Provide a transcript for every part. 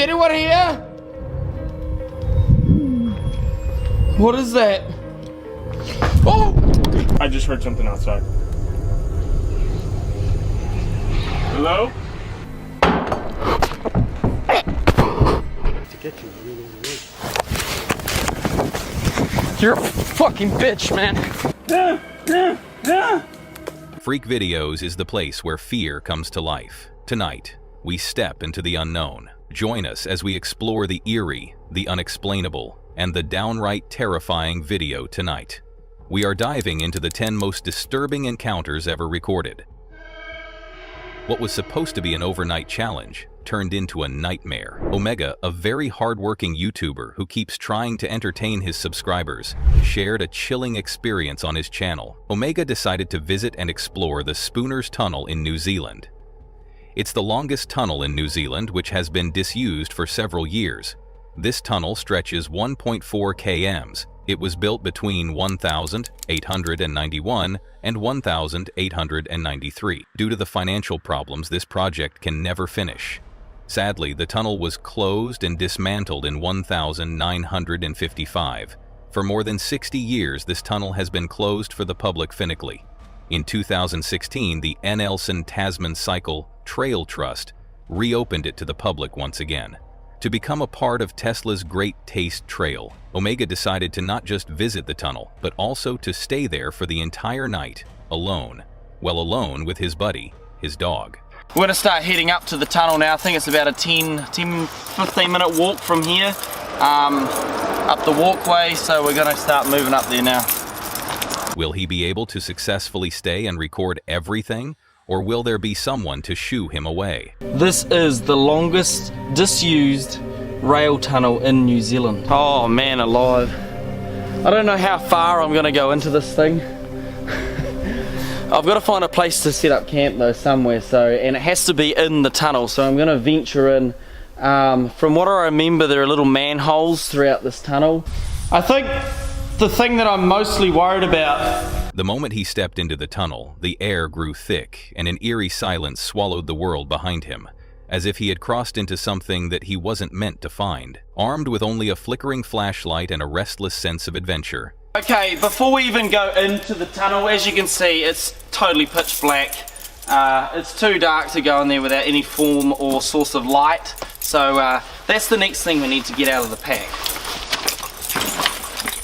anyone here? What is that? Oh! I just heard something outside. Hello? You're a fucking bitch, man. Freak Videos is the place where fear comes to life. Tonight, we step into the unknown. Join us as we explore the eerie, the unexplainable, and the downright terrifying video tonight. We are diving into the 10 most disturbing encounters ever recorded. What was supposed to be an overnight challenge turned into a nightmare. Omega, a very hardworking YouTuber who keeps trying to entertain his subscribers, shared a chilling experience on his channel. Omega decided to visit and explore the Spooners Tunnel in New Zealand. It's the longest tunnel in New Zealand, which has been disused for several years. This tunnel stretches 1.4 km. It was built between 1891 and 1893. Due to the financial problems, this project can never finish. Sadly, the tunnel was closed and dismantled in 1955. For more than 60 years, this tunnel has been closed for the public finicky. In 2016, the Nelson Tasman Cycle Trail Trust reopened it to the public once again. To become a part of Tesla's Great Taste Trail, Omega decided to not just visit the tunnel, but also to stay there for the entire night, alone. Well, alone with his buddy, his dog. We're gonna start heading up to the tunnel now. I think it's about a 15 minute walk from here, up the walkway, so we're gonna start moving up there now. Will he be able to successfully stay and record everything? Or will there be someone to shoo him away? This is the longest disused rail tunnel in New Zealand. Oh man alive. I don't know how far I'm gonna go into this thing. I've got to find a place to set up camp though somewhere, and it has to be in the tunnel, so I'm gonna venture in. From what I remember, there are little manholes throughout this tunnel. I think the thing that I'm mostly worried about. The moment he stepped into the tunnel, the air grew thick and an eerie silence swallowed the world behind him, as if he had crossed into something that he wasn't meant to find. Armed with only a flickering flashlight and a restless sense of adventure. Okay, before we even go into the tunnel, as you can see, it's totally pitch black. It's too dark to go in there without any form or source of light, so that's the next thing we need to get out of the pack.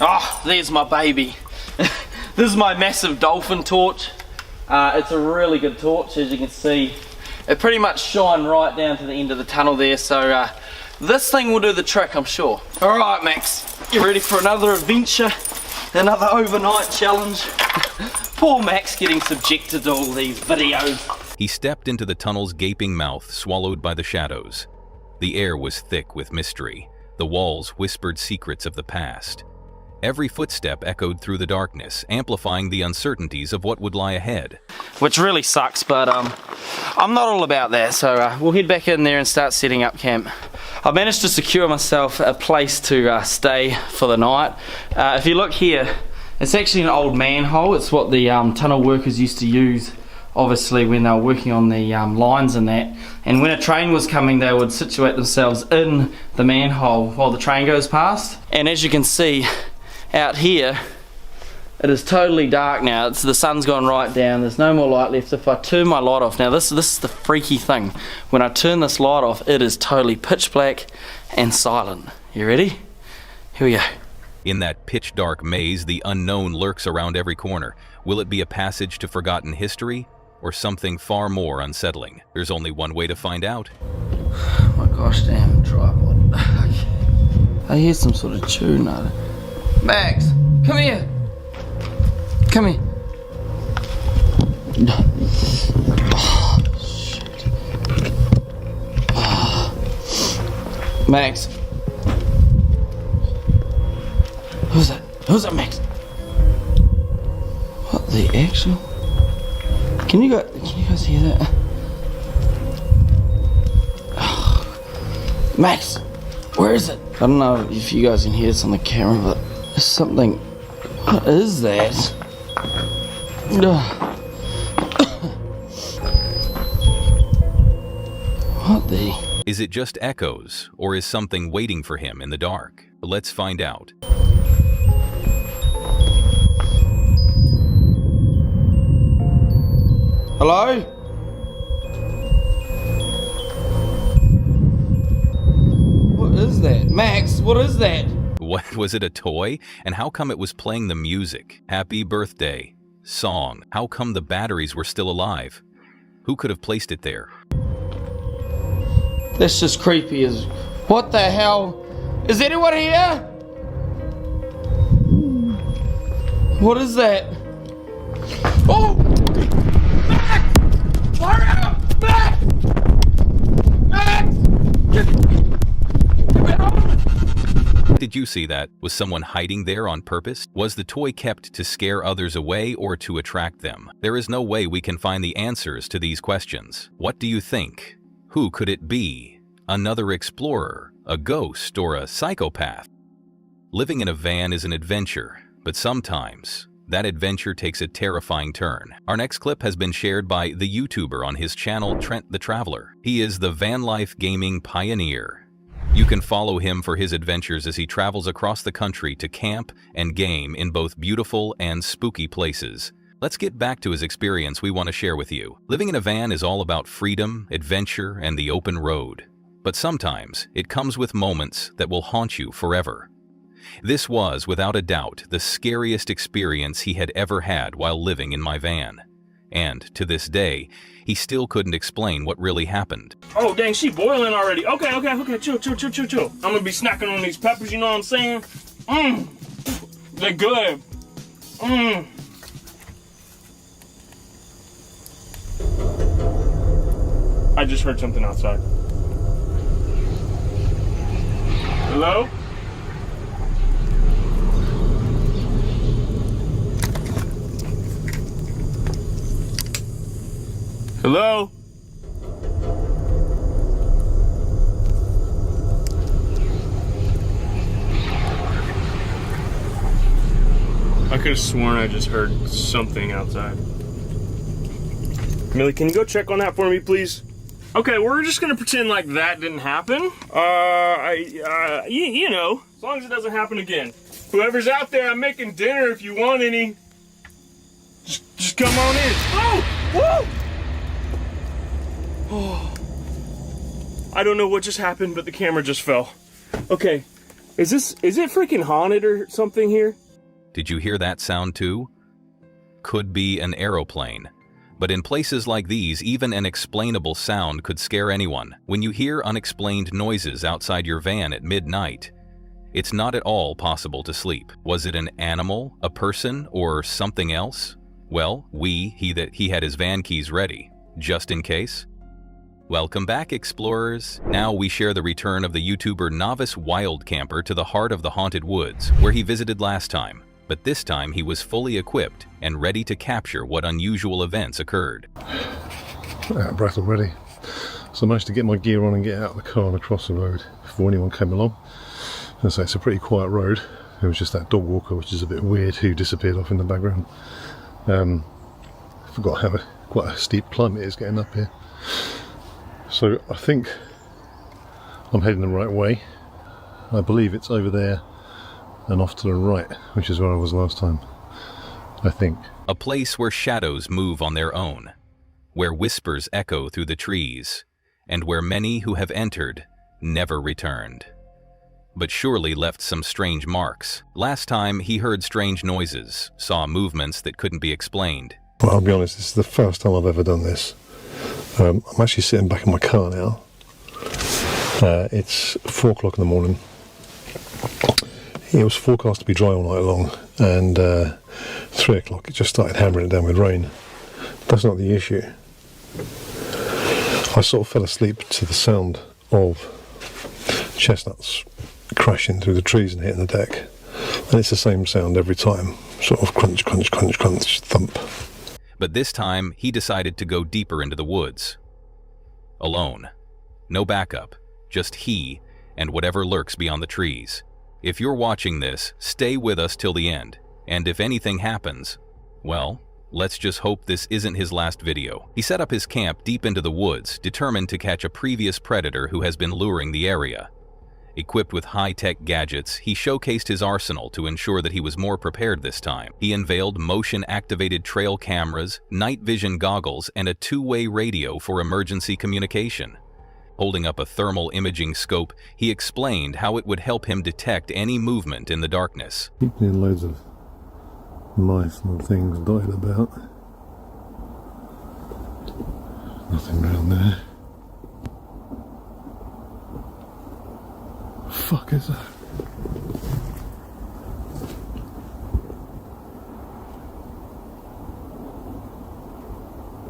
Oh, there's my baby. This is my massive dolphin torch. It's a really good torch, as you can see. It pretty much shines right down to the end of the tunnel there, so this thing will do the trick, I'm sure. Alright Max, you ready for another adventure? Another overnight challenge? Poor Max getting subjected to all these videos. He stepped into the tunnel's gaping mouth, swallowed by the shadows. The air was thick with mystery. The walls whispered secrets of the past. Every footstep echoed through the darkness, amplifying the uncertainties of what would lie ahead. Which really sucks, but I'm not all about that, so we'll head back in there and start setting up camp. I've managed to secure myself a place to stay for the night. If you look here, it's actually an old manhole. It's what the tunnel workers used to use, obviously, when they were working on the lines and that. And when a train was coming, they would situate themselves in the manhole while the train goes past. And as you can see, out here, it is totally dark now. The sun's gone right down. There's no more light left. If I turn my light off, now this is the freaky thing. When I turn this light off, it is totally pitch black and silent. You ready? Here we go. In that pitch dark maze, the unknown lurks around every corner. Will it be a passage to forgotten history or something far more unsettling? There's only one way to find out. Oh my gosh, damn tripod. I hear some sort of tune. Max, come here. Come here. Oh, shit. Oh. Max. Who's that? Who's that, Max? What the actual? Can you guys hear that? Oh. Max, where is it? I don't know if you guys can hear this on the camera, but there's something. What is that? What the? Is it just echoes, or is something waiting for him in the dark? Let's find out. Hello? What is that? Max, what is that? What, was it a toy? And how come it was playing the music? Happy birthday song. How come the batteries were still alive? Who could have placed it there? That's just creepy as... What the hell? Is anyone here? What is that? Oh! Max! Hurry up! Max! Max! Get on! Did you see that? Was someone hiding there on purpose? Was the toy kept to scare others away or to attract them? There is no way we can find the answers to these questions. What do you think? Who could it be? Another explorer, a ghost, or a psychopath? Living in a van is an adventure, but sometimes that adventure takes a terrifying turn. Our next clip has been shared by the YouTuber on his channel, Trent the Traveler. He is the van life gaming pioneer. You can follow him for his adventures as he travels across the country to camp and game in both beautiful and spooky places. Let's get back to his experience we want to share with you. Living in a van is all about freedom, adventure, and the open road. But sometimes it comes with moments that will haunt you forever. This was, without a doubt, the scariest experience he had ever had while living in my van. And to this day, he still couldn't explain what really happened. Oh, dang, she boiling already. Okay, chill. I'm gonna be snacking on these peppers, you know what I'm saying? They're good. I just heard something outside. Hello? Hello? I could have sworn I just heard something outside. Millie, can you go check on that for me, please? Okay, we're just gonna pretend like that didn't happen. You know, as long as it doesn't happen again. Whoever's out there, I'm making dinner if you want any. Just come on in. Oh! Woo! Oh. I don't know what just happened, but the camera just fell. Okay, is it freaking haunted or something here? Did you hear that sound too? Could be an aeroplane. But in places like these, even an explainable sound could scare anyone. When you hear unexplained noises outside your van at midnight, it's not at all possible to sleep. Was it an animal, a person, or something else? Well, he had his van keys ready, just in case. Welcome back, explorers. Now we share the return of the YouTuber Novice Wild Camper to the heart of the haunted woods, where he visited last time. But this time he was fully equipped and ready to capture what unusual events occurred. Out of breath already. So I managed to get my gear on and get out of the car and across the road before anyone came along. And so it's a pretty quiet road. There was just that dog walker, which is a bit weird, who disappeared off in the background. I forgot how quite a steep climb it is getting up here. So I think I'm heading the right way. I believe it's over there and off to the right, which is where I was last time, I think. A place where shadows move on their own, where whispers echo through the trees, and where many who have entered never returned. But surely left some strange marks. Last time he heard strange noises, saw movements that couldn't be explained. Well, I'll be honest, this is the first time I've ever done this. I'm actually sitting back in my car now. It's 4 o'clock in the morning. It was forecast to be dry all night long, and 3 o'clock it just started hammering it down with rain. That's not the issue. I sort of fell asleep to the sound of chestnuts crashing through the trees and hitting the deck, and it's the same sound every time, sort of crunch, crunch, crunch, crunch, thump. But this time, he decided to go deeper into the woods. Alone. No backup. Just he and whatever lurks beyond the trees. If you're watching this, stay with us till the end. And if anything happens, well, Let's just hope this isn't his last video. He set up his camp deep into the woods, determined to catch a previous predator who has been luring the area. Equipped with high-tech gadgets, he showcased his arsenal to ensure that he was more prepared this time. He unveiled motion-activated trail cameras, night vision goggles, and a two-way radio for emergency communication. Holding up a thermal imaging scope, he explained how it would help him detect any movement in the darkness. Keep seeing loads of mice and things dotted about. Nothing around there. The fuck is that?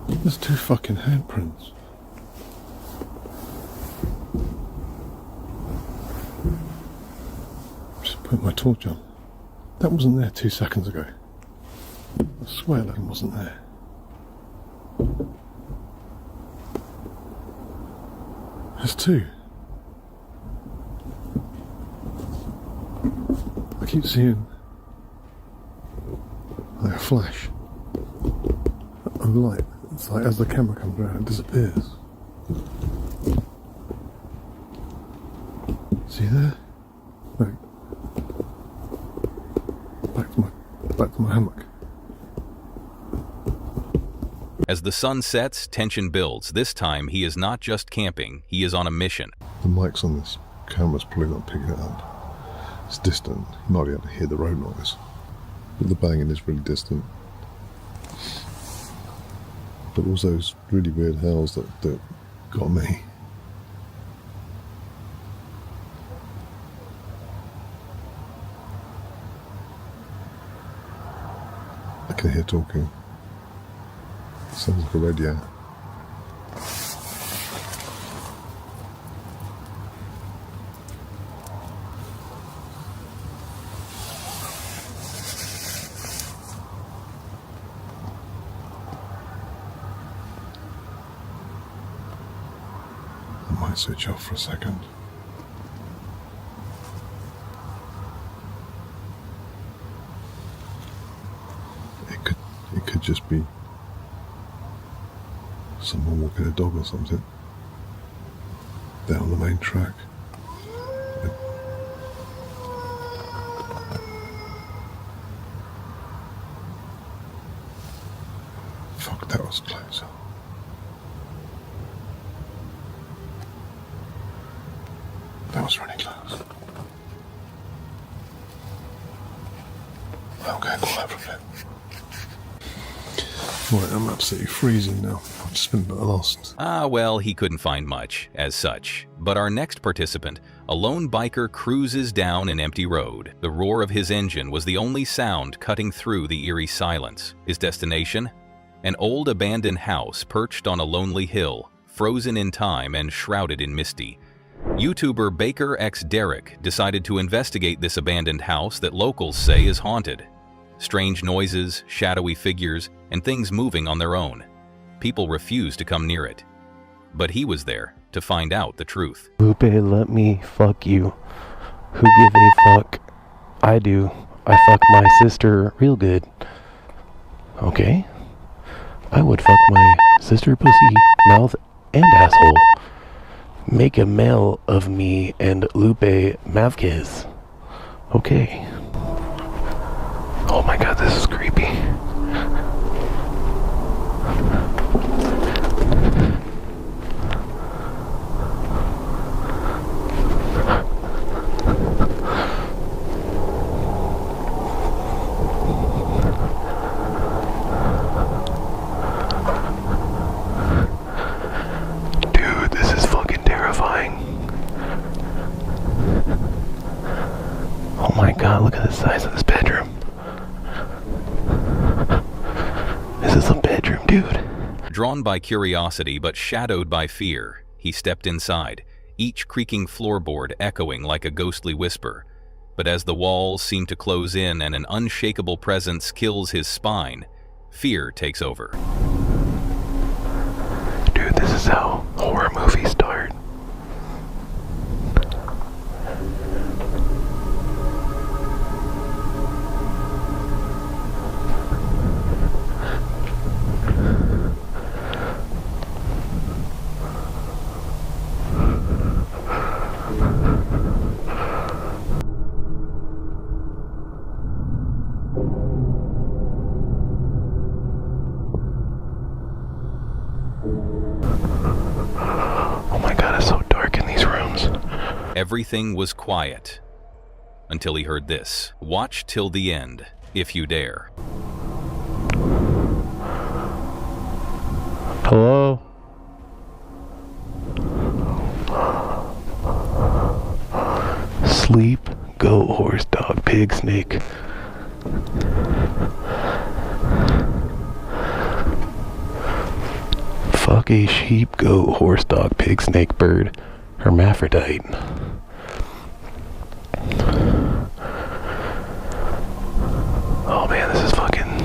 There's 2 fucking handprints. Just put my torch on. That wasn't there 2 seconds ago. I swear that wasn't there. There's 2. I keep seeing like a flash of light. It's like as the camera comes around, it disappears. See there? Look. Back to my hammock. As the sun sets, tension builds. This time, he is not just camping, he is on a mission. The mic's on this camera's probably not picking it up. It's distant. You might be able to hear the road noise. But the banging is really distant. But also those really weird howls that got me. I can hear talking. Sounds like a radio. I might switch off for a second. It could just be someone walking a dog or something down the main track. Fuck, that was close. That was really close. I'm going quiet for a bit. Right, I'm absolutely freezing now. I've just been a bit lost. Well, he couldn't find much, as such. But our next participant, a lone biker, cruises down an empty road. The roar of his engine was the only sound cutting through the eerie silence. His destination? An old abandoned house perched on a lonely hill, frozen in time and shrouded in misty. YouTuber Baker X Derek decided to investigate this abandoned house that locals say is haunted. Strange noises, shadowy figures, and things moving on their own. People refused to come near it. But he was there to find out the truth. Lupe, let me fuck you. Who give a fuck? I do. I fuck my sister real good. Okay? I would fuck my sister pussy, mouth, and asshole. Make a male of me and Lupe Mavquez. Okay. Oh my god, this is creepy. Dude, this is fucking terrifying. Oh my god, look at the size of this bedroom. This is a bedroom, dude. Drawn by curiosity but shadowed by fear, he stepped inside, each creaking floorboard echoing like a ghostly whisper. But as the walls seem to close in and an unshakable presence kills his spine, fear takes over. Dude, this is how horror movies start. Oh my god, it's so dark in these rooms. Everything was quiet until he heard this. Watch till the end, if you dare. Hello? Sleep, goat, horse, dog, pig, snake. Fuck a sheep, goat, horse, dog, pig, snake, bird, hermaphrodite. Oh man, this is fucking...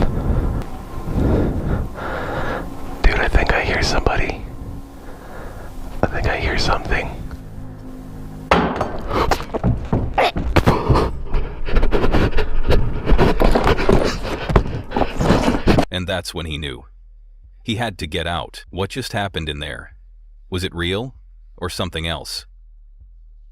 Dude, I think I hear somebody. I think I hear something. And that's when he knew. He had to get out. What just happened in there? Was it real or something else?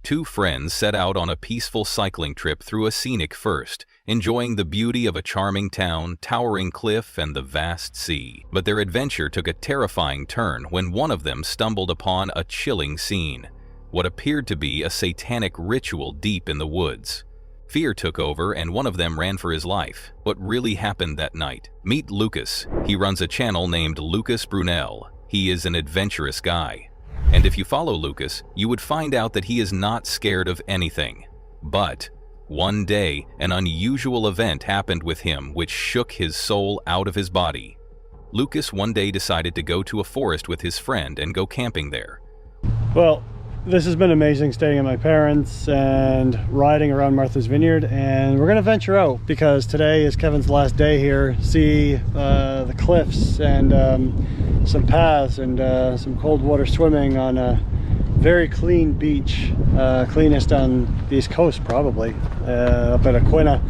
Two friends set out on a peaceful cycling trip through a scenic first, enjoying the beauty of a charming town, towering cliff, and the vast sea. But their adventure took a terrifying turn when one of them stumbled upon a chilling scene, what appeared to be a satanic ritual deep in the woods. Fear took over and one of them ran for his life. What really happened that night? Meet Lucas. He runs a channel named Lucas Brunel. He is an adventurous guy. And if you follow Lucas, you would find out that he is not scared of anything. But one day, an unusual event happened with him which shook his soul out of his body. Lucas one day decided to go to a forest with his friend and go camping there. Well, this has been amazing, staying at my parents and riding around Martha's Vineyard, and we're gonna venture out because today is Kevin's last day here. See the cliffs and some paths and some cold water swimming on a very clean beach, cleanest on the East Coast probably, up at Aquina.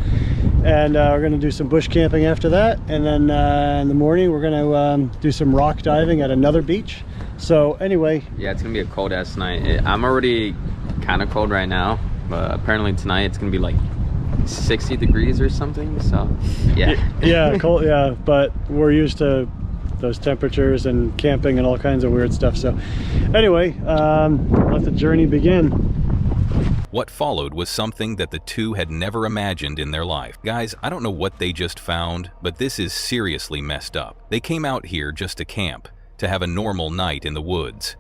And we're gonna do some bush camping after that, and then in the morning we're gonna do some rock diving at another beach. So anyway, yeah, it's gonna be a cold ass night. I'm already kind of cold right now, but apparently tonight it's gonna be like 60 degrees or something. So yeah. Yeah, cold. Yeah, but we're used to those temperatures and camping and all kinds of weird stuff. So anyway, let the journey begin. What followed was something that the two had never imagined in their life. Guys, I don't know what they just found, but this is seriously messed up. They came out here just to camp, to have a normal night in the woods.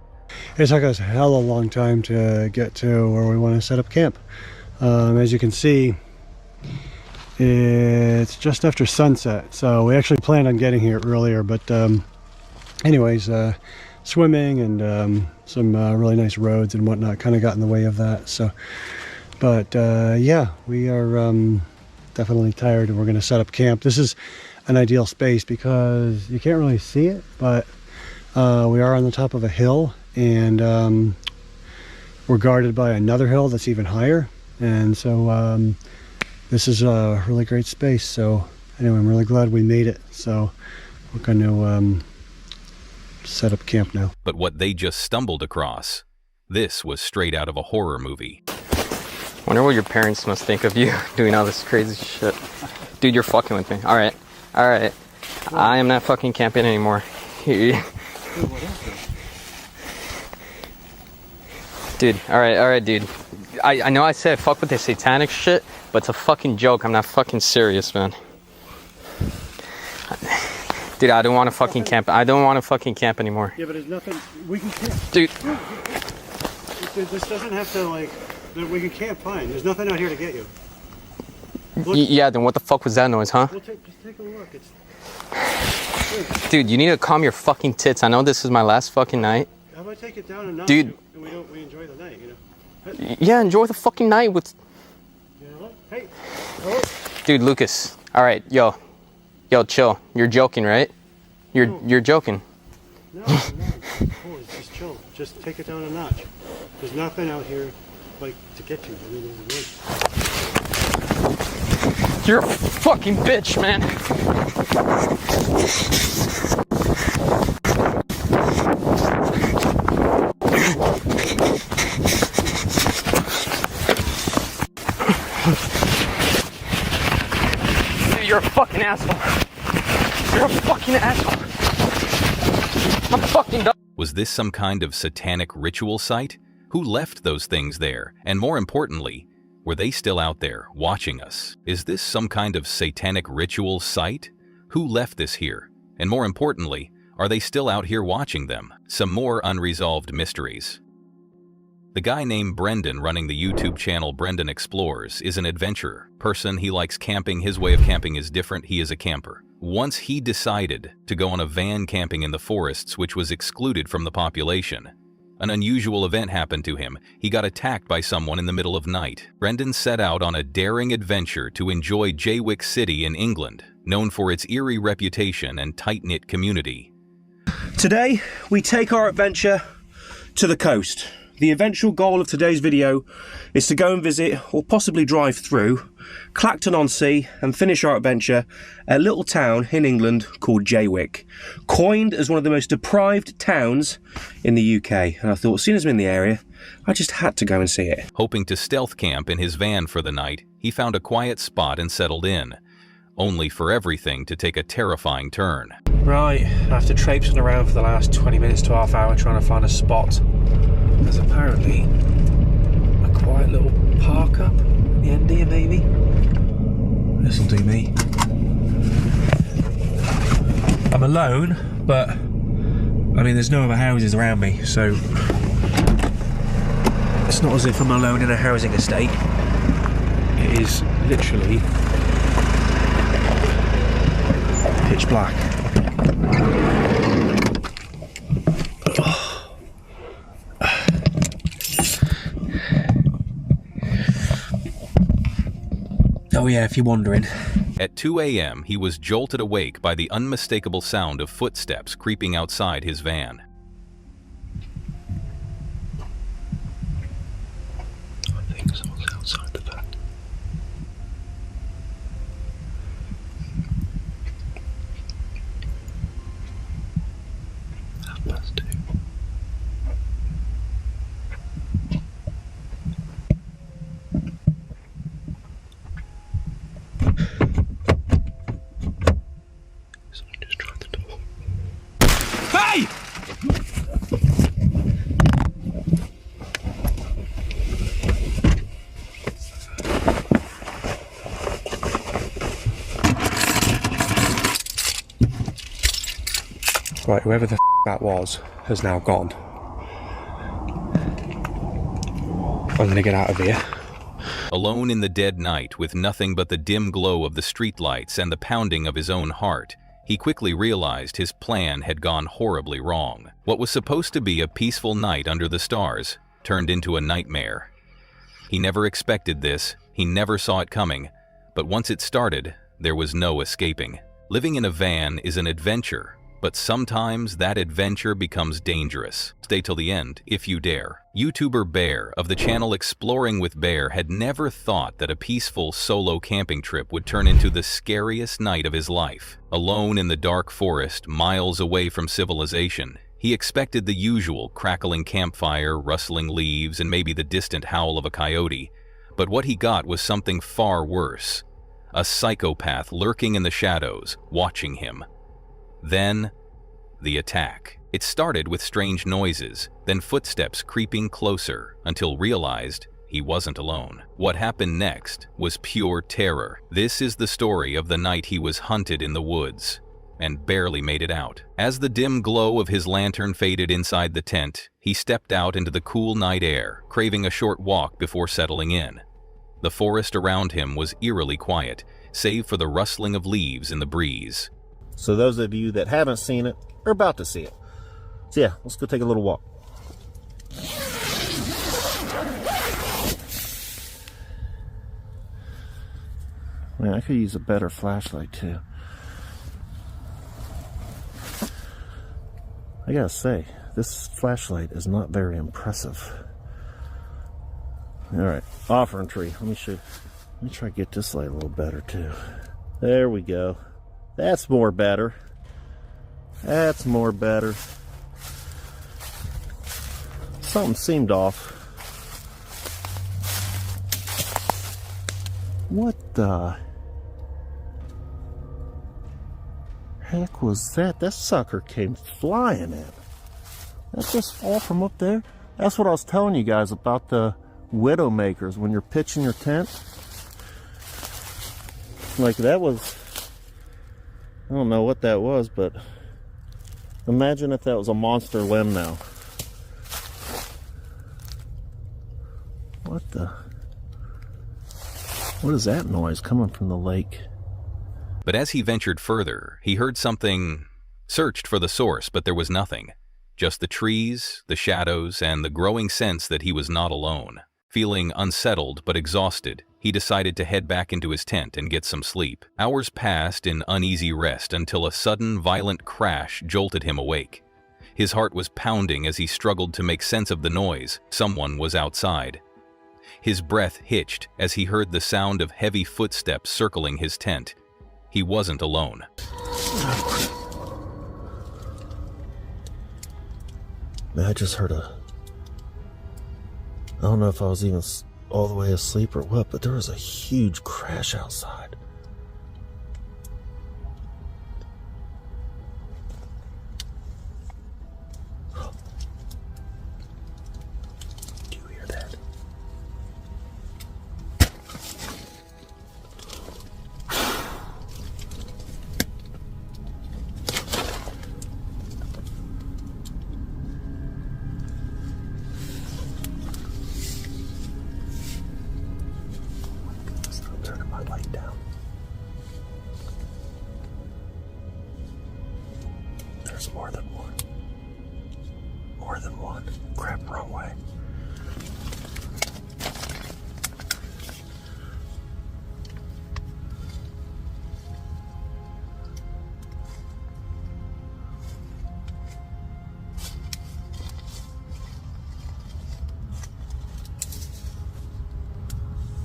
It took us a hell of a long time to get to where we want to set up camp. As you can see, it's just after sunset, so we actually planned on getting here earlier, but anyways, swimming and some really nice roads and whatnot kind of got in the way of that. So, but yeah, we are definitely tired and we're going to set up camp. This is an ideal space because you can't really see it, but we are on the top of a hill, and we're guarded by another hill that's even higher, and so this is a really great space. So anyway, I'm really glad we made it. So we're going to set up camp now. But what they just stumbled across, this was straight out of a horror movie. Wonder what your parents must think of you doing all this crazy shit. Dude, you're fucking with me. All right. I am not fucking camping anymore. Dude, all right, dude. I know I said fuck with the satanic shit, but it's a fucking joke. I'm not fucking serious, man. Dude, I don't want to fucking camp. I don't want to fucking camp anymore. Yeah, but there's nothing we can camp. Dude. This doesn't have to, like, we can camp fine. There's nothing out here to get you. Yeah, then what the fuck was that noise, huh? Just take a look. Dude, you need to calm your fucking tits. I know this is my last fucking night. How about I take it down a notch? Dude. And we enjoy the night, you know? Yeah, enjoy the fucking night with... You know what? Hey. Hello? Dude, Lucas. All right, yo, chill. You're joking, right? You're joking. No, I'm not. Oh, just chill. Just take it down a notch. There's nothing out here, like, to get you. I mean, You're a fucking bitch, man. Dude, you're a fucking asshole. You're a fucking asshole. I'm fucking done. Was this some kind of satanic ritual site? Who left those things there? And more importantly, were they still out there watching us? Is this some kind of satanic ritual site? Who left this here? And more importantly, are they still out here watching them? Some more unresolved mysteries. The guy named Brendan running the YouTube channel Brendan Explores is an adventurer. He likes camping. His way of camping is different. He is a camper. Once he decided to go on a van camping in the forests, which was excluded from the population. An unusual event happened to him. He got attacked by someone in the middle of night. Brendan set out on a daring adventure to enjoy Jaywick City in England, known for its eerie reputation and tight-knit community. Today, we take our adventure to the coast. The eventual goal of today's video is to go and visit, or possibly drive through, Clacton-on-Sea and finish our adventure at a little town in England called Jaywick, coined as one of the most deprived towns in the UK. And I thought, as soon as I'm in the area, I just had to go and see it. Hoping to stealth camp in his van for the night, he found a quiet spot and settled in, only for everything to take a terrifying turn. Right, after traipsing around for the last 20 minutes to half hour trying to find a spot, there's apparently a quiet little park up at the end here, maybe. This'll do me. I'm alone, but I mean there's no other houses around me, so it's not as if I'm alone in a housing estate. It is literally pitch black. Oh yeah, if you're wondering. At 2 a.m., he was jolted awake by the unmistakable sound of footsteps creeping outside his van. I think someone's outside the van. That's 2. Someone just tried the door. Hey! Right, whoever the that was has now gone. I'm gonna get out of here. Alone in the dead night, with nothing but the dim glow of the streetlights and the pounding of his own heart, he quickly realized his plan had gone horribly wrong. What was supposed to be a peaceful night under the stars turned into a nightmare. He never expected this, he never saw it coming, but once it started, there was no escaping. Living in a van is an adventure, but sometimes that adventure becomes dangerous. Stay till the end, if you dare. YouTuber Bear of the channel Exploring with Bear had never thought that a peaceful solo camping trip would turn into the scariest night of his life. Alone in the dark forest, miles away from civilization, he expected the usual crackling campfire, rustling leaves, and maybe the distant howl of a coyote. But what he got was something far worse. A psychopath lurking in the shadows, watching him. Then, the attack. It started with strange noises, then footsteps creeping closer until realized he wasn't alone. What happened next was pure terror. This is the story of the night he was hunted in the woods and barely made it out. As the dim glow of his lantern faded inside the tent, he stepped out into the cool night air, craving a short walk before settling in. The forest around him was eerily quiet, save for the rustling of leaves in the breeze. So those of you that haven't seen it are about to see it. So yeah, let's go take a little walk. Man, I could use a better flashlight too. I gotta say, this flashlight is not very impressive. Alright, offering tree. Let me try to get this light a little better too. There we go. That's more better. That's more better. Something seemed off. What the heck was that? That sucker came flying in. That just fall from up there? That's what I was telling you guys about the widow makers when you're pitching your tent. Like that was, I don't know what that was, but imagine if that was a monster limb now. What is that noise coming from the lake? But as he ventured further, he heard something, searched for the source, but there was nothing. Just the trees, the shadows, and the growing sense that he was not alone. Feeling unsettled but exhausted, he decided to head back into his tent and get some sleep. Hours passed in uneasy rest until a sudden, violent crash jolted him awake. His heart was pounding as he struggled to make sense of the noise. Someone was outside. His breath hitched as he heard the sound of heavy footsteps circling his tent. He wasn't alone. Man, I just heard I don't know if I was even all the way asleep or what, but there was a huge crash outside. Do you hear that? Stop turning my light down. There's more than one. More than one. Crap, wrong way.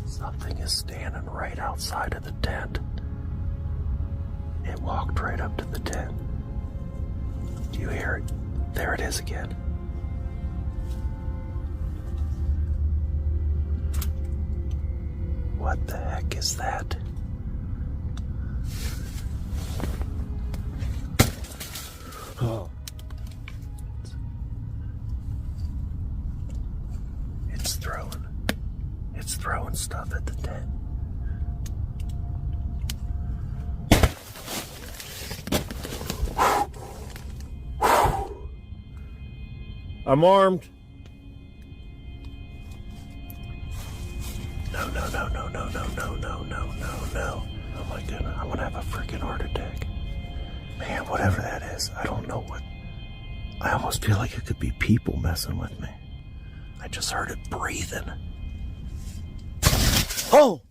Something is standing right outside of the tent. It walked right up to the tent. Do you hear it? There it is again. What the heck is that? Oh. It's throwing stuff at the tent. I'm armed. No. Oh my goodness, I'm gonna have a freaking heart attack. Man, whatever that is, I don't know what. I almost feel like it could be people messing with me. I just heard it breathing. Oh!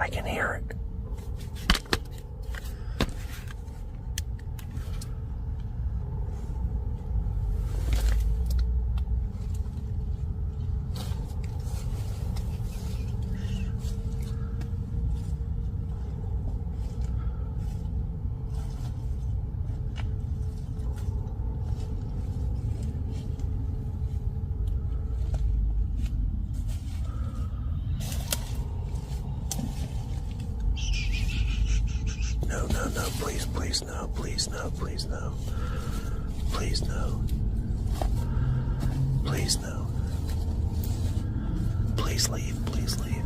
I can hear it. No, please no. Please no. Please no. Please leave. Please leave.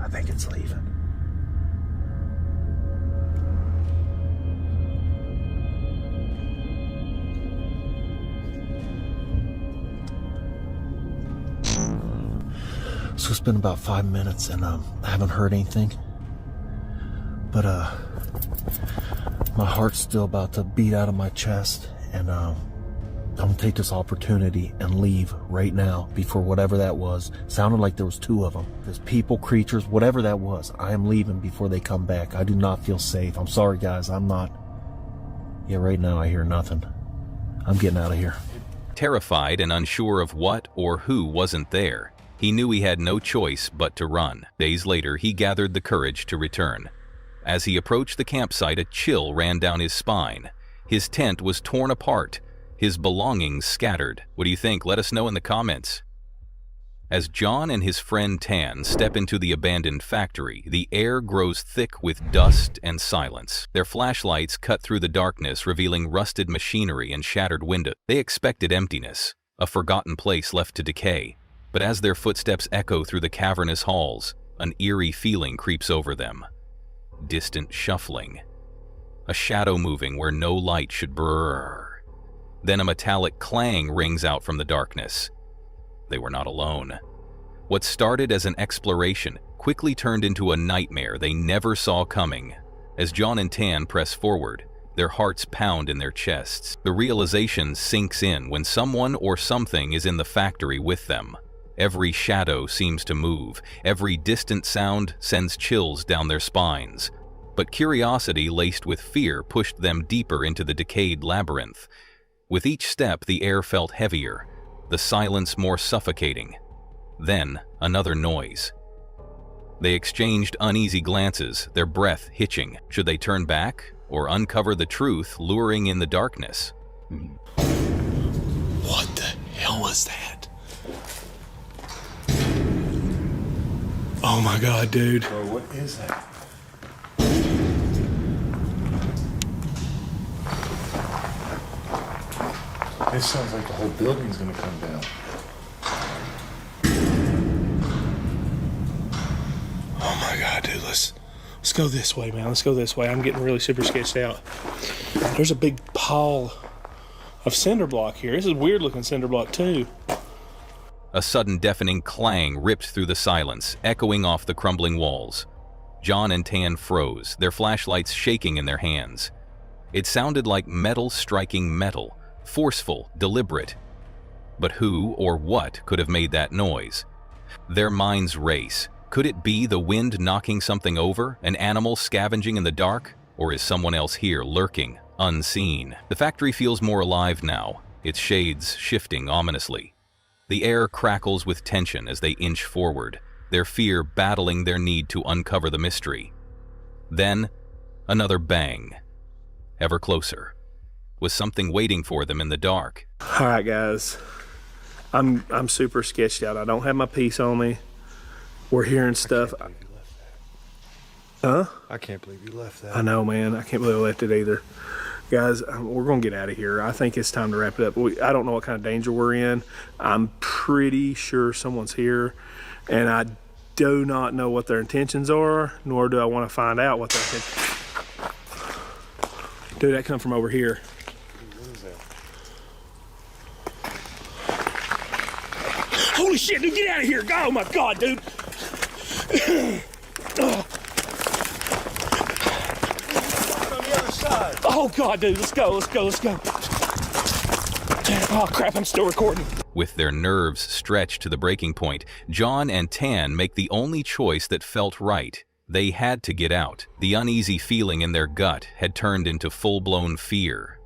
I think it's leaving. So it's been about 5 minutes and I haven't heard anything. But my heart's still about to beat out of my chest, and I'm gonna take this opportunity and leave right now before whatever that was. Sounded like there was 2 of them. There's people, creatures, whatever that was. I am leaving before they come back. I do not feel safe. I'm sorry guys, I'm not. Yeah, right now I hear nothing. I'm getting out of here. Terrified and unsure of what or who wasn't there, He knew he had no choice but to run. Days later, he gathered the courage to return. As he approached the campsite, a chill ran down his spine. His tent was torn apart, his belongings scattered. What do you think? Let us know in the comments. As John and his friend Tan step into the abandoned factory, the air grows thick with dust and silence. Their flashlights cut through the darkness, revealing rusted machinery and shattered windows. They expected emptiness, a forgotten place left to decay. But as their footsteps echo through the cavernous halls, an eerie feeling creeps over them. Distant shuffling. A shadow moving where no light should burr. Then a metallic clang rings out from the darkness. They were not alone. What started as an exploration quickly turned into a nightmare they never saw coming. As John and Tan press forward, their hearts pound in their chests. The realization sinks in when someone or something is in the factory with them. Every shadow seems to move. Every distant sound sends chills down their spines. But curiosity laced with fear pushed them deeper into the decayed labyrinth. With each step, the air felt heavier, the silence more suffocating. Then, another noise. They exchanged uneasy glances, their breath hitching. Should they turn back or uncover the truth luring in the darkness? What the hell was that? Oh my god, dude. Bro, what is that? This sounds like the whole building's gonna come down. Oh my god, dude, let's go this way, man. Let's go this way. I'm getting really super sketched out. There's a big pile of cinder block here. This is weird looking cinder block too. A sudden deafening clang ripped through the silence, echoing off the crumbling walls. John and Tan froze, their flashlights shaking in their hands. It sounded like metal striking metal, forceful, deliberate. But who or what could have made that noise? Their minds race. Could it be the wind knocking something over, an animal scavenging in the dark? Or is someone else here lurking, unseen? The factory feels more alive now, its shades shifting ominously. The air crackles with tension as they inch forward, their fear battling their need to uncover the mystery. Then, another bang. Ever closer. Was something waiting for them in the dark? All right, guys. I'm super sketched out. I don't have my piece on me. We're hearing stuff. Huh? I can't believe you left that. I know, man. I can't believe I left it either. Guys, we're going to get out of here. I think it's time to wrap it up. I don't know what kind of danger we're in. I'm pretty sure someone's here, and I do not know what their intentions are, nor do I want to find out what their intentions are. Dude, that come from over here. Holy shit, dude, get out of here. Oh my God, dude. Oh God, dude, let's go. Oh crap, I'm still recording. With their nerves stretched to the breaking point, John and Tan make the only choice that felt right. They had to get out. The uneasy feeling in their gut had turned into full-blown fear.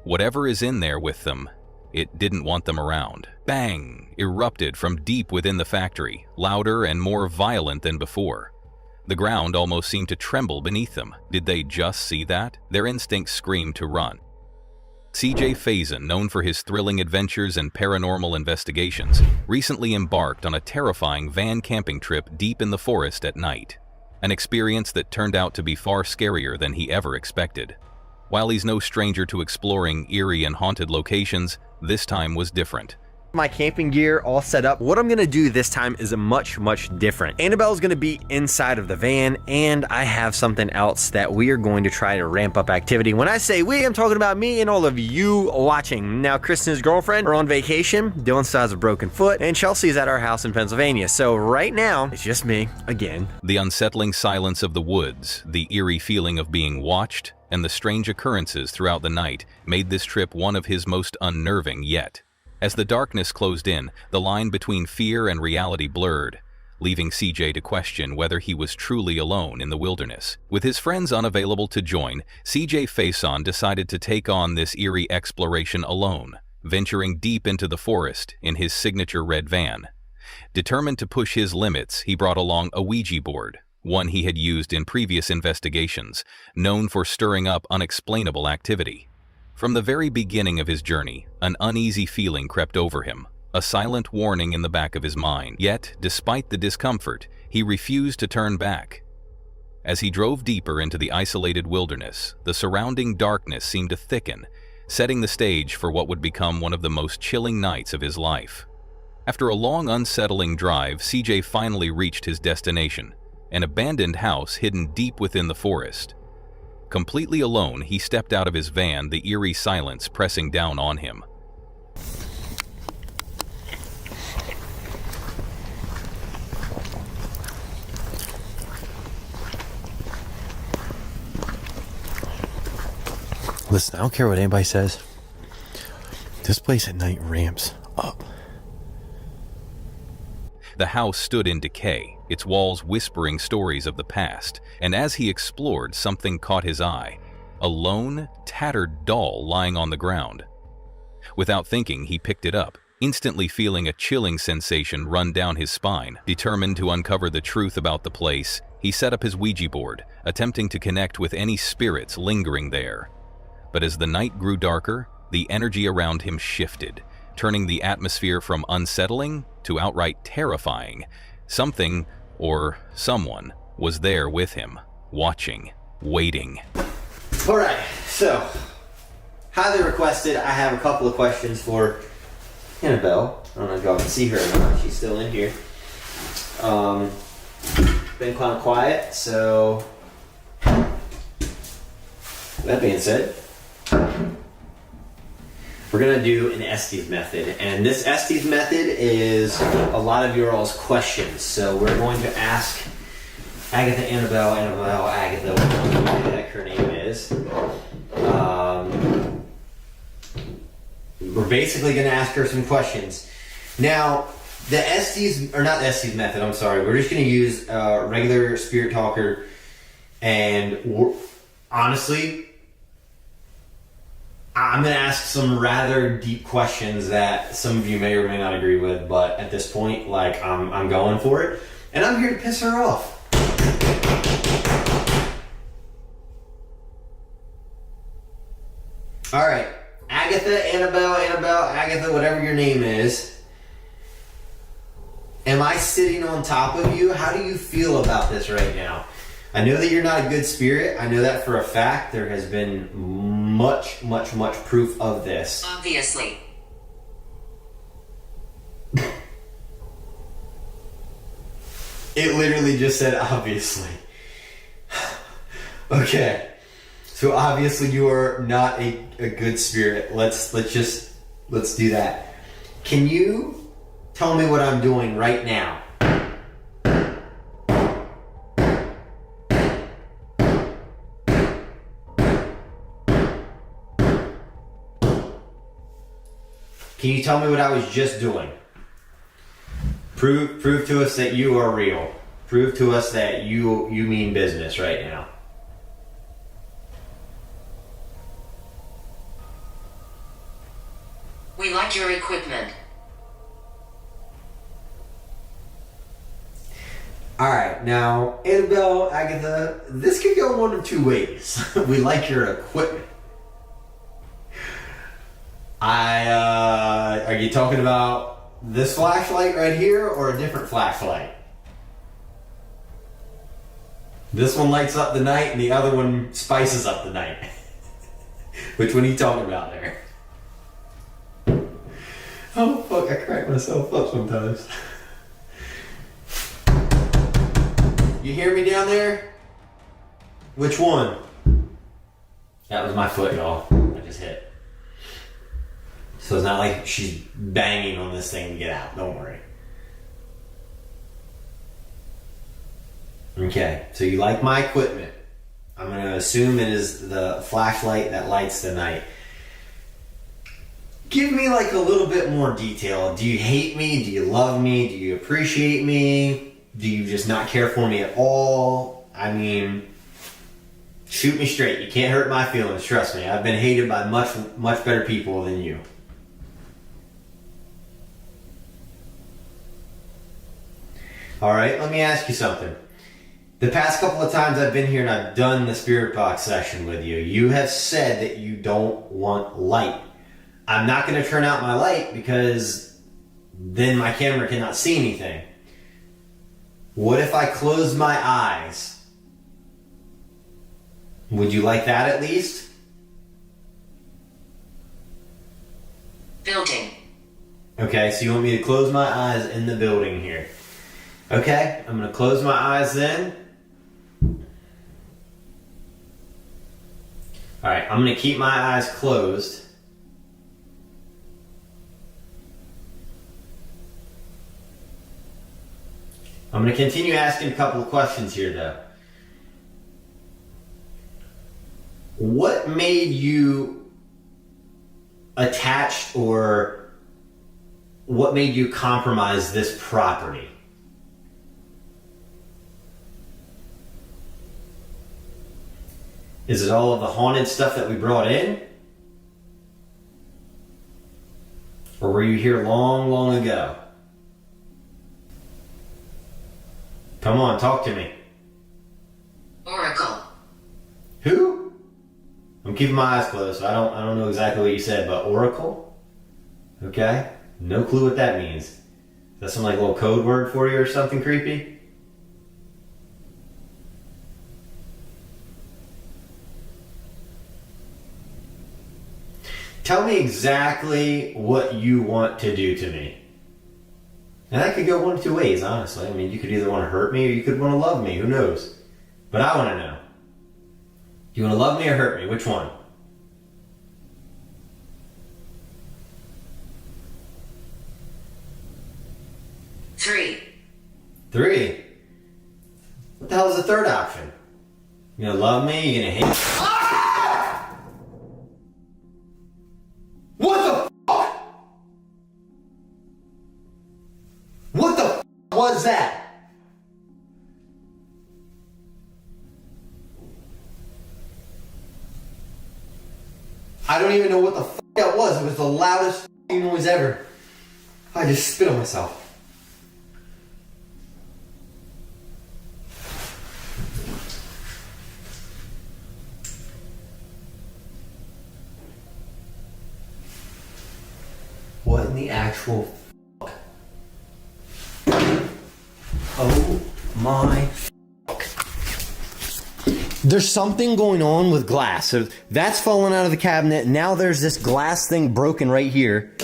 Whatever is in there with them, it didn't want them around. Bang! Erupted from deep within the factory, louder and more violent than before. The ground almost seemed to tremble beneath them. Did they just see that? Their instincts screamed to run. CJ Faison, known for his thrilling adventures and paranormal investigations, recently embarked on a terrifying van camping trip deep in the forest at night. An experience that turned out to be far scarier than he ever expected. While he's no stranger to exploring eerie and haunted locations, this time was different. My camping gear all set up. What I'm gonna do this time is much different. Annabelle's gonna be inside of the van, and I have something else that we are going to try to ramp up activity. When I say we, I'm talking about me and all of you watching. Now, Kristen and his girlfriend are on vacation. Dylan still has a broken foot, and Chelsea's at our house in Pennsylvania. So right now, it's just me again. The unsettling silence of the woods, the eerie feeling of being watched, and the strange occurrences throughout the night made this trip one of his most unnerving yet. As the darkness closed in, the line between fear and reality blurred, leaving CJ to question whether he was truly alone in the wilderness. With his friends unavailable to join, CJ Faison decided to take on this eerie exploration alone, venturing deep into the forest in his signature red van. Determined to push his limits, he brought along a Ouija board, one he had used in previous investigations, known for stirring up unexplainable activity. From the very beginning of his journey, an uneasy feeling crept over him, a silent warning in the back of his mind. Yet, despite the discomfort, he refused to turn back. As he drove deeper into the isolated wilderness, the surrounding darkness seemed to thicken, setting the stage for what would become one of the most chilling nights of his life. After a long, unsettling drive, CJ finally reached his destination, an abandoned house hidden deep within the forest. Completely alone, he stepped out of his van, the eerie silence pressing down on him. Listen, I don't care what anybody says. This place at night ramps up. The house stood in decay, its walls whispering stories of the past, and as he explored, something caught his eye. A lone, tattered doll lying on the ground. Without thinking, he picked it up, instantly feeling a chilling sensation run down his spine. Determined to uncover the truth about the place, he set up his Ouija board, attempting to connect with any spirits lingering there. But as the night grew darker, the energy around him shifted, turning the atmosphere from unsettling to outright terrifying. Something, or someone, was there with him, watching, waiting. Alright, so, highly requested, I have a couple of questions for Annabelle. I don't know if y'all can see her or not, she's still in here. Been kind of quiet, so that being said, we're gonna do an Estes method, and this Estes method is a lot of your all's questions. So we're going to ask Agatha, Agatha, whatever the heck her name is. We're basically gonna ask her some questions. Now, the Estes, or not the Estes method, I'm sorry, we're just gonna use a regular spirit talker, and honestly, I'm going to ask some rather deep questions that some of you may or may not agree with, but at this point, like, I'm going for it, and I'm here to piss her off. Alright, Agatha, Annabelle, Agatha, whatever your name is. Am I sitting on top of you? How do you feel about this right now? I know that you're not a good spirit. I know that for a fact. There has been much proof of this. Obviously. It literally just said obviously. Okay. So obviously you are not a good spirit. Let's do that. Can you tell me what I'm doing right now? Can you tell me what I was just doing? Prove to us that you are real. Prove to us that you mean business right now. We like your equipment. Alright, now, Annabelle, Agatha, this could go one of two ways. We like your equipment. Are you talking about this flashlight right here or a different flashlight? This one lights up the night and the other one spices up the night. Which one are you talking about there? Oh fuck, I crack myself up sometimes. You hear me down there? Which one? That was my foot, y'all. I just hit. So it's not like she's banging on this thing to get out. Don't worry. Okay, so you like my equipment. I'm going to assume it is the flashlight that lights the night. Give me like a little bit more detail. Do you hate me? Do you love me? Do you appreciate me? Do you just not care for me at all? I mean, shoot me straight. You can't hurt my feelings. Trust me. I've been hated by much better people than you. All right, let me ask you something. The past couple of times I've been here and I've done the spirit box session with you, you have said that you don't want light. I'm not going to turn out my light because then my camera cannot see anything. What if I close my eyes? Would you like that at least? Building. Okay, so you want me to close my eyes in the building here. Okay, I'm going to close my eyes then. Alright, I'm going to keep my eyes closed. I'm going to continue asking a couple of questions here though. What made you attached, or what made you compromise this property? Is it all of the haunted stuff that we brought in? Or were you here long, long ago? Come on, talk to me. Oracle. Who? I'm keeping my eyes closed, so I don't know exactly what you said, but Oracle? Okay. No clue what that means. Is that some like little code word for you or something creepy? Tell me exactly what you want to do to me. And that could go one of two ways, honestly. I mean, you could either want to hurt me or you could want to love me. Who knows? But I want to know. Do you want to love me or hurt me? Which one? Three? What the hell is the third option? You gonna love me? You gonna hate me? Ah! What the fuck? What the fuck was that? I don't even know what the fuck that was. It was the loudest fucking noise ever. I just spit on myself. What in the actual fuck? Oh my fuck. There's something going on with glass. So that's fallen out of the cabinet. Now there's this glass thing broken right here.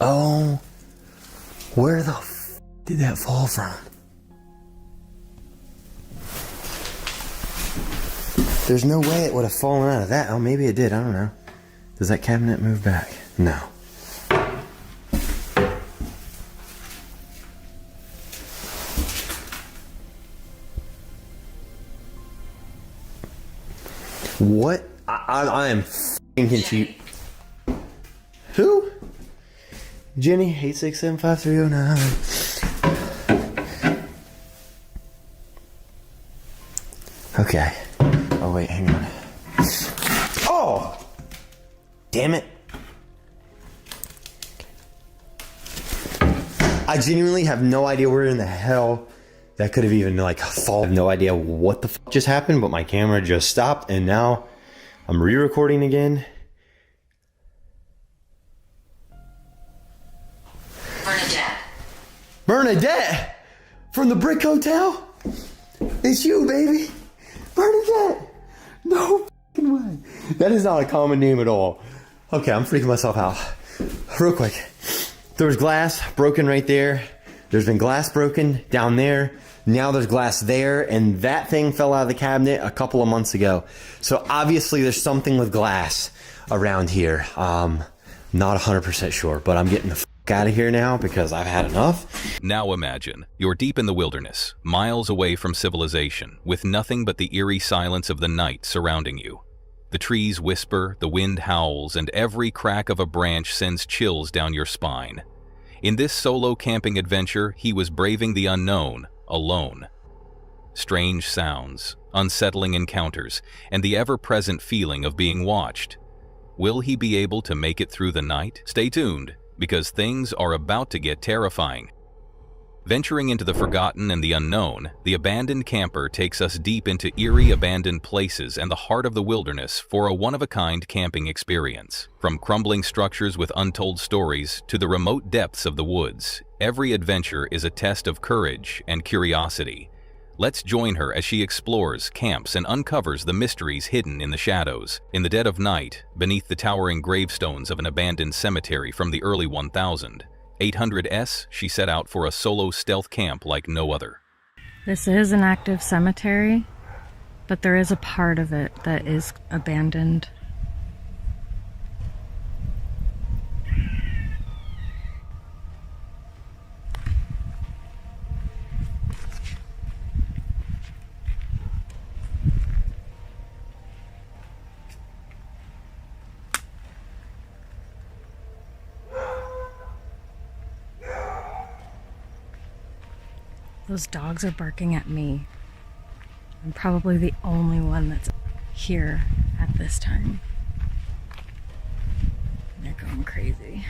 Oh, where the f did that fall from? There's no way it would have fallen out of that. Oh, maybe it did. I don't know. Does that cabinet move back? No. What? I am f***ing confused. Who? Jenny, 8675309. Okay. Oh wait, hang on. Oh! Damn it. I genuinely have no idea where in the hell that could have even like fallen. I have no idea what the fuck just happened, but my camera just stopped and now I'm re-recording again. Bernadette. Bernadette! From the Brick Hotel? It's you, baby. Bernadette! No fucking way. That is not a common name at all. Okay, I'm freaking myself out. Real quick. There was glass broken right there. There's been glass broken down there. Now there's glass there, and that thing fell out of the cabinet a couple of months ago. So obviously there's something with glass around here. Not 100% sure, but I'm getting the fuck out of here now because I've had enough. Now imagine, you're deep in the wilderness, miles away from civilization, with nothing but the eerie silence of the night surrounding you. The trees whisper, the wind howls, and every crack of a branch sends chills down your spine. In this solo camping adventure, he was braving the unknown, alone. Strange sounds, unsettling encounters, and the ever-present feeling of being watched. Will he be able to make it through the night? Stay tuned, because things are about to get terrifying. Venturing into the forgotten and the unknown, the abandoned camper takes us deep into eerie abandoned places and the heart of the wilderness for a one-of-a-kind camping experience. From crumbling structures with untold stories to the remote depths of the woods, every adventure is a test of courage and curiosity. Let's join her as she explores, camps, and uncovers the mysteries hidden in the shadows. In the dead of night, beneath the towering gravestones of an abandoned cemetery from the early 800s, she set out for a solo stealth camp like no other. This is an active cemetery, but there is a part of it that is abandoned. Those dogs are barking at me. I'm probably the only one that's here at this time. They're going crazy.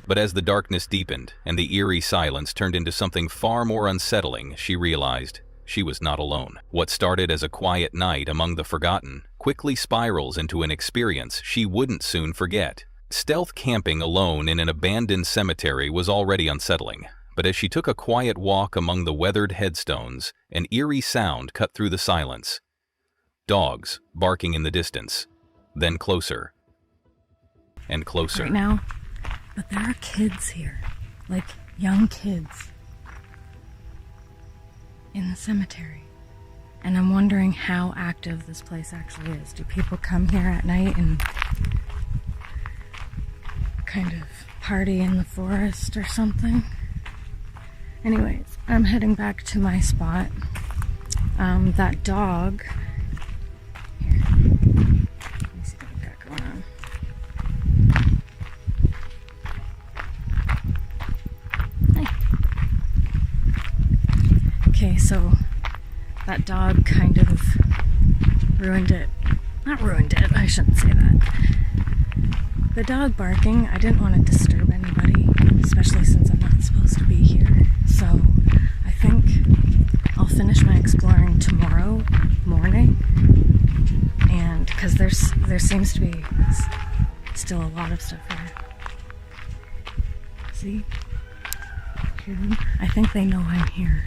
But as the darkness deepened and the eerie silence turned into something far more unsettling, she realized she was not alone. What started as a quiet night among the forgotten quickly spirals into an experience she wouldn't soon forget. Stealth camping alone in an abandoned cemetery was already unsettling, but as she took a quiet walk among the weathered headstones, an eerie sound cut through the silence. Dogs barking in the distance, then closer and closer. Right now, but there are kids here, like young kids, in the cemetery. And I'm wondering how active this place actually is. Do people come here at night and kind of party in the forest or something? Anyways, I'm heading back to my spot. That dog, here, let me see what I've got going on. Hi. Okay, so that dog kind of ruined it. Not ruined it, I shouldn't say that. The dog barking, I didn't want to disturb anybody, especially since I'm not supposed to be here. So I think I'll finish my exploring tomorrow morning. And because there seems to be still a lot of stuff here. See? Hear them? I think they know I'm here.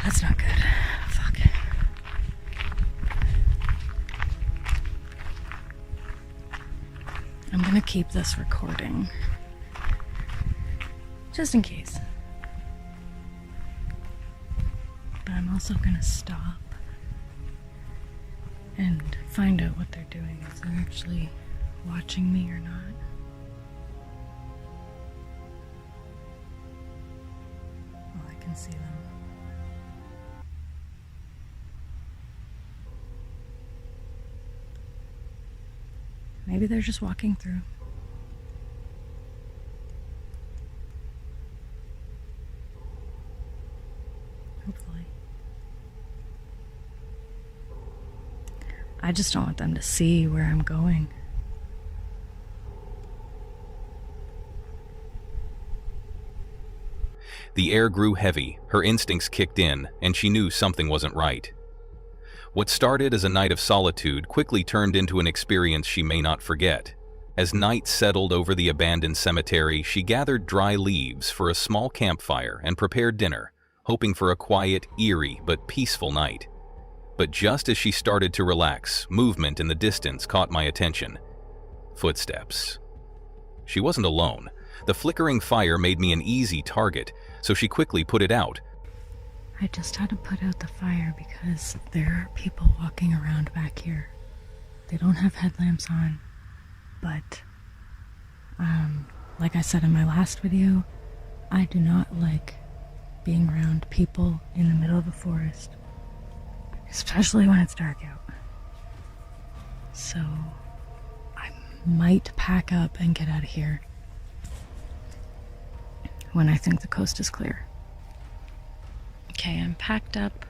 That's not good. Fuck. I'm gonna keep this recording. Just in case. But I'm also gonna stop and find out what they're doing. If they're actually watching me or not. Well, I can see them. Maybe they're just walking through. Hopefully. I just don't want them to see where I'm going. The air grew heavy, her instincts kicked in, and she knew something wasn't right. What started as a night of solitude quickly turned into an experience she may not forget. As night settled over the abandoned cemetery, she gathered dry leaves for a small campfire and prepared dinner, hoping for a quiet, eerie, but peaceful night. But just as she started to relax, movement in the distance caught my attention. Footsteps. She wasn't alone. The flickering fire made me an easy target, so she quickly put it out. I just had to put out the fire because there are people walking around back here. They don't have headlamps on, but like I said in my last video, I do not like being around people in the middle of a forest, especially when it's dark out. So I might pack up and get out of here when I think the coast is clear. Okay, I'm packed up.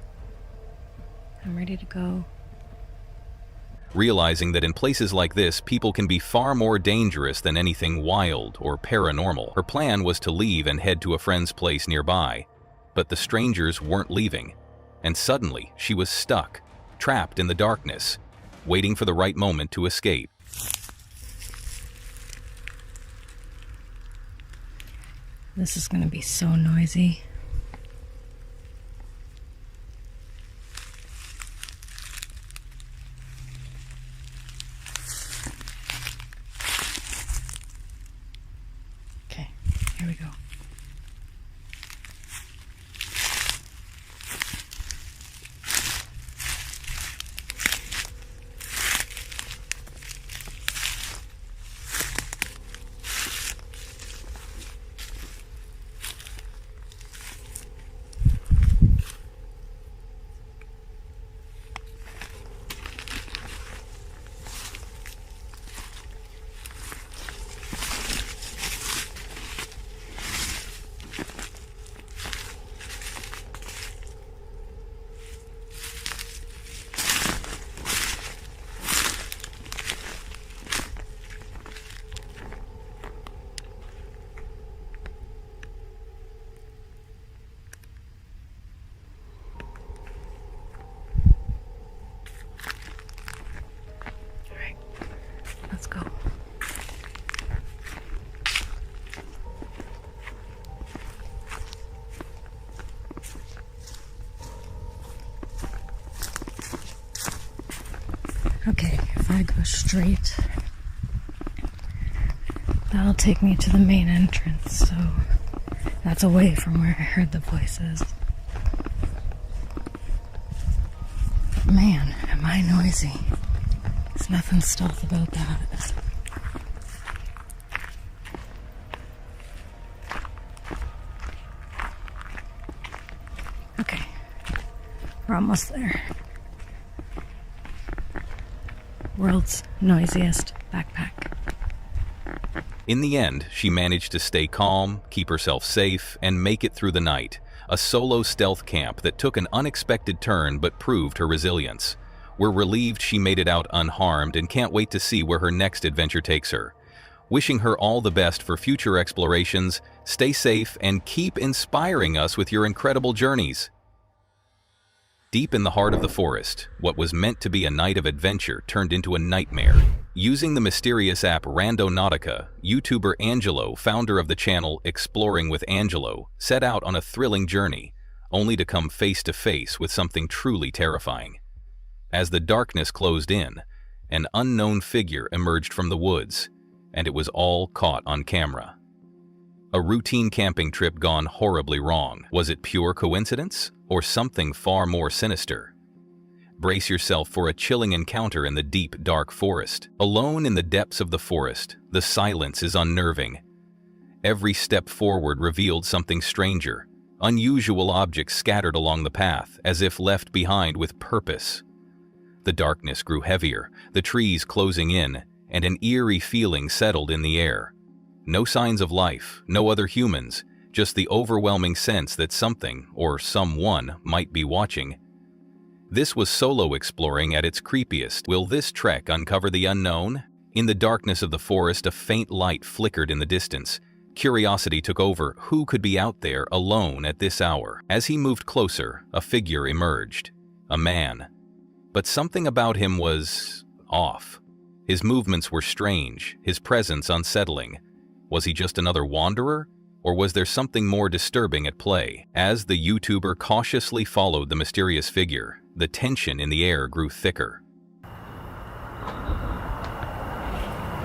I'm ready to go. Realizing that in places like this, people can be far more dangerous than anything wild or paranormal, her plan was to leave and head to a friend's place nearby. But the strangers weren't leaving, and suddenly she was stuck, trapped in the darkness, waiting for the right moment to escape. This is gonna be so noisy. Okay, here we go. Let's go. Okay, if I go straight, that'll take me to the main entrance, so that's away from where I heard the voices. Man, am I noisy. There's nothing stealth about that. Okay, we're almost there. World's noisiest backpack. In the end, she managed to stay calm, keep herself safe, and make it through the night. A solo stealth camp that took an unexpected turn but proved her resilience. We're relieved she made it out unharmed and can't wait to see where her next adventure takes her. Wishing her all the best for future explorations, stay safe, and keep inspiring us with your incredible journeys. Deep in the heart of the forest, what was meant to be a night of adventure turned into a nightmare. Using the mysterious app Randonautica, YouTuber Angelo, founder of the channel Exploring with Angelo, set out on a thrilling journey, only to come face to face with something truly terrifying. As the darkness closed in, an unknown figure emerged from the woods, and it was all caught on camera. A routine camping trip gone horribly wrong. Was it pure coincidence, or something far more sinister? Brace yourself for a chilling encounter in the deep, dark forest. Alone in the depths of the forest, the silence is unnerving. Every step forward revealed something stranger, unusual objects scattered along the path, as if left behind with purpose. The darkness grew heavier, the trees closing in, and an eerie feeling settled in the air. No signs of life, no other humans, just the overwhelming sense that something, or someone, might be watching. This was solo exploring at its creepiest. Will this trek uncover the unknown? In the darkness of the forest, a faint light flickered in the distance. Curiosity took over. Who could be out there alone at this hour? As he moved closer, a figure emerged. A man. But something about him was off. His movements were strange, his presence unsettling. Was he just another wanderer? Or was there something more disturbing at play? As the YouTuber cautiously followed the mysterious figure, the tension in the air grew thicker.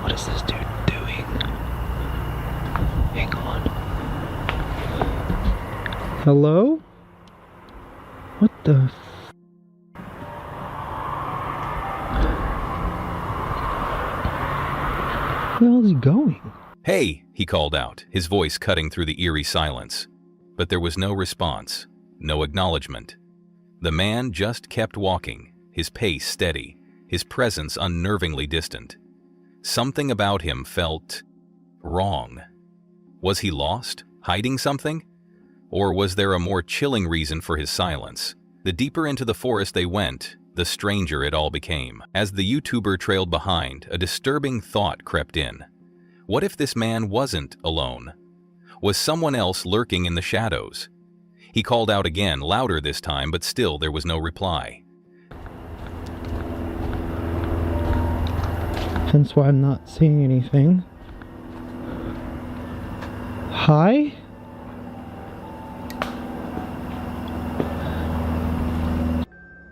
What is this dude doing? Hang on. Hello? What the where the hell is he going? "Hey!" he called out, his voice cutting through the eerie silence. But there was no response, no acknowledgement. The man just kept walking, his pace steady, his presence unnervingly distant. Something about him felt wrong. Was he lost? Hiding something? Or was there a more chilling reason for his silence? The deeper into the forest they went, the stranger it all became. As the YouTuber trailed behind, a disturbing thought crept in. What if this man wasn't alone? Was someone else lurking in the shadows? He called out again, louder this time, but still there was no reply. Hence why I'm not seeing anything. Hi?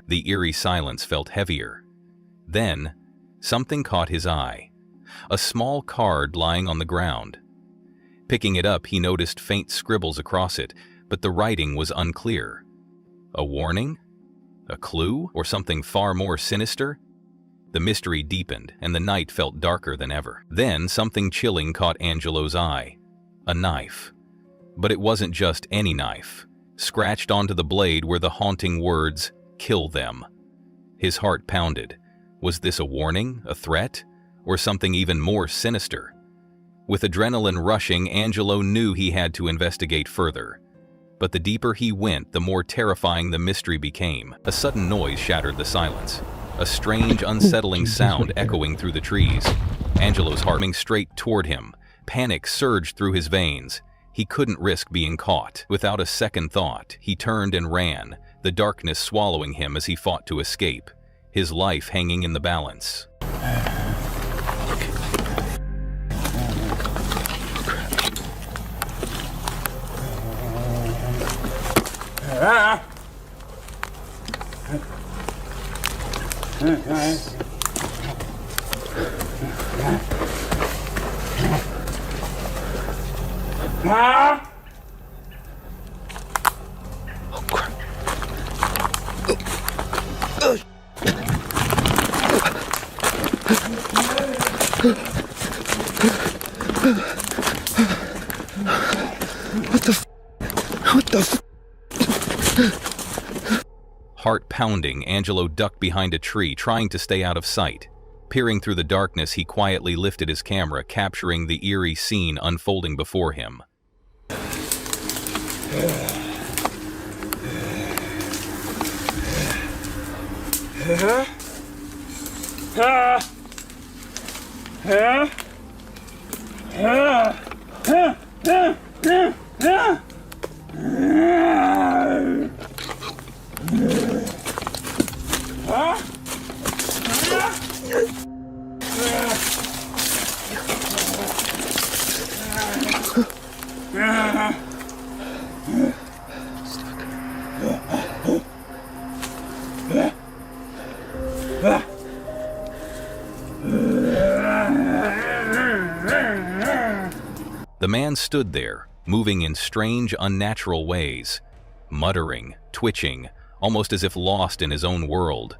The eerie silence felt heavier. Then, something caught his eye. A small card lying on the ground. Picking it up, he noticed faint scribbles across it, but the writing was unclear. A warning? A clue? Or something far more sinister? The mystery deepened, and the night felt darker than ever. Then, something chilling caught Angelo's eye. A knife. But it wasn't just any knife. Scratched onto the blade were the haunting words, "Kill them." His heart pounded. Was this a warning, a threat, or something even more sinister? With adrenaline rushing, Angelo knew he had to investigate further. But the deeper he went, the more terrifying the mystery became. A sudden noise shattered the silence. A strange, unsettling sound echoing through the trees. Angelo's heart moving straight toward him. Panic surged through his veins. He couldn't risk being caught. Without a second thought, he turned and ran, the darkness swallowing him as he fought to escape, his life hanging in the balance. Heart pounding, Angelo ducked behind a tree, trying to stay out of sight. Peering through the darkness, he quietly lifted his camera, capturing the eerie scene unfolding before him. The man stood there, moving in strange, unnatural ways, muttering, twitching, almost as if lost in his own world.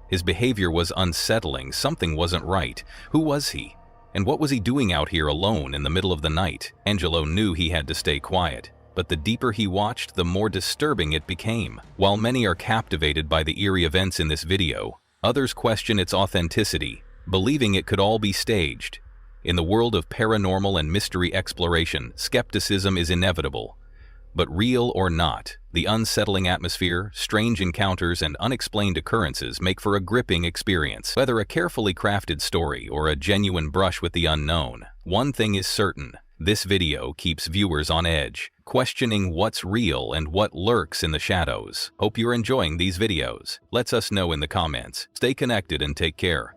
His behavior was unsettling. Something wasn't right. Who was he? And what was he doing out here alone in the middle of the night? Angelo knew he had to stay quiet, but the deeper he watched, the more disturbing it became. While many are captivated by the eerie events in this video, others question its authenticity, believing it could all be staged. In the world of paranormal and mystery exploration, skepticism is inevitable. But real or not, the unsettling atmosphere, strange encounters, and unexplained occurrences make for a gripping experience. Whether a carefully crafted story or a genuine brush with the unknown, one thing is certain: this video keeps viewers on edge, questioning what's real and what lurks in the shadows. Hope you're enjoying these videos. Let us know in the comments. Stay connected and take care.